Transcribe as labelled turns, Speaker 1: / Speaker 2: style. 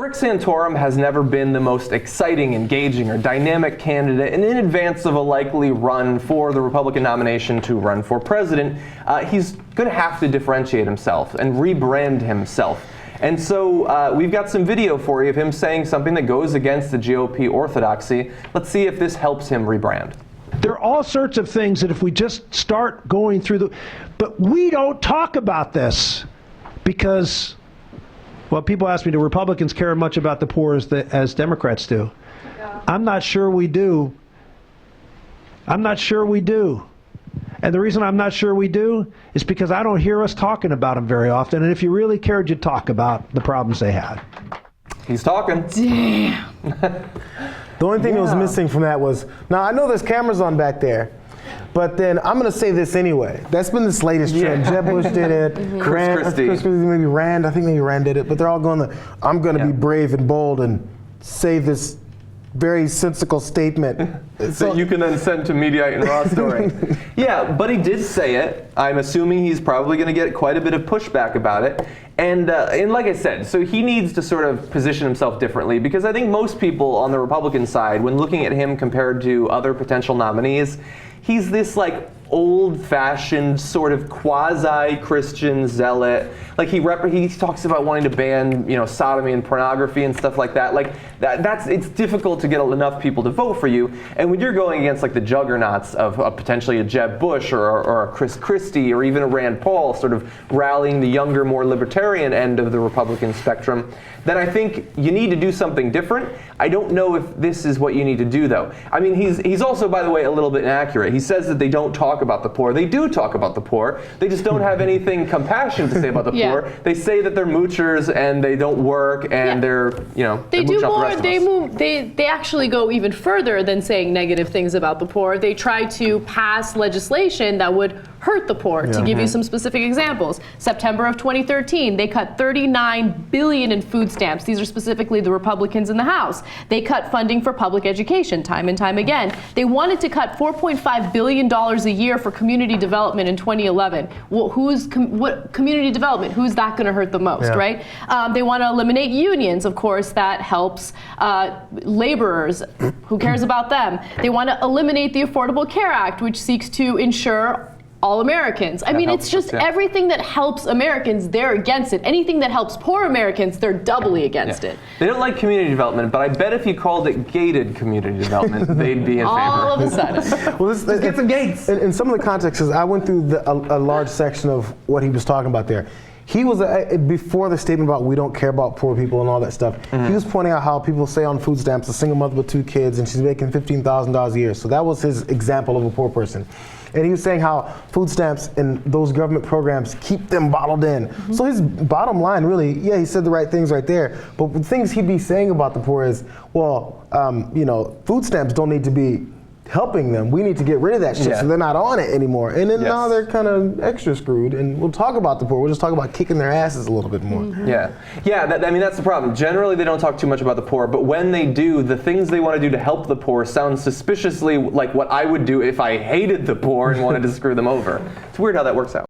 Speaker 1: Rick Santorum has never been the most exciting, engaging, or dynamic candidate, and in advance of a likely run for the Republican nomination to run for president, he's going to have to differentiate himself and rebrand himself. And so we've got some video for you of him saying something that goes against the GOP orthodoxy. Let's see if this helps him rebrand.
Speaker 2: There are all sorts of things that if we just start going through but we don't talk about this because, well, people ask me, do Republicans care much about the poor as Democrats do? Yeah. I'm not sure we do. I'm not sure we do. And the reason I'm not sure we do is because I don't hear us talking about them very often. And if you really cared, you'd talk about the problems they had.
Speaker 1: He's talking.
Speaker 3: Damn.
Speaker 4: The only thing that was missing from that was, now I know there's cameras on back there, but then I'm going to say this anyway. That's been this latest trend. Jeb Bush did it.
Speaker 1: Chris Christie.
Speaker 4: Maybe Rand. I think maybe Rand did it. But they're all going to, I'm going to be brave and bold and say this very sensical statement.
Speaker 1: So you can then send to Mediaite and Raw Story. Yeah, but he did say it. I'm assuming he's probably going to get quite a bit of pushback about it. And like I said, so he needs to sort of position himself differently, because I think most people on the Republican side, when looking at him compared to other potential nominees, he's this like old-fashioned sort of quasi-Christian zealot. Like he talks about wanting to ban, sodomy and pornography and stuff like that. Like it's difficult to get enough people to vote for you. And when you're going against like the juggernauts of potentially a Jeb Bush or a Chris Christie or even a Rand Paul, sort of rallying the younger, more libertarian end of the Republican spectrum, then I think you need to do something different. I don't know if this is what you need to do, though. I mean, he's also, by the way, a little bit inaccurate. He says that they don't talk about the poor. They do talk about the poor. They just don't have anything compassionate to say about the poor. They say that they're moochers and they don't work and they're,
Speaker 3: they do more. They actually go even further than saying negative things about the poor. They try to pass legislation that would hurt the poor. To give you some specific examples, September of 2013, they cut $39 billion in food stamps. These are specifically the Republicans in the House. They cut funding for public education time and time again. They wanted to cut $4.5 billion a year for community development in 2011. Well, what community development? Who's that going to hurt the most, right? They want to eliminate unions, of course. That helps laborers. Who cares about them? They want to eliminate the Affordable Care Act, which seeks to ensure all Americans. I mean, it's just everything that helps Americans, they're against it. Anything that helps poor Americans, they're doubly against it.
Speaker 1: They don't like community development, but I bet if you called it gated community development, they'd be in favor.
Speaker 3: All of a sudden.
Speaker 4: Well, let's get some gates. In some of the contexts, I went through a large section of what he was talking about there. He was, before the statement about we don't care about poor people and all that stuff, he was pointing out how people say on food stamps, a single mother with 2 kids and she's making $15,000 a year. So that was his example of a poor person. And he was saying how food stamps and those government programs keep them bottled in. So his bottom line really, he said the right things right there. But the things he'd be saying about the poor is, well, food stamps don't need to be helping them. We need to get rid of that shit so they're not on it anymore. And then now they're kind of extra screwed. And we'll talk about the poor. We'll just talk about kicking their asses a little bit more.
Speaker 1: That's the problem. Generally, they don't talk too much about the poor. But when they do, the things they want to do to help the poor sound suspiciously like what I would do if I hated the poor and wanted to screw them over. It's weird how that works out.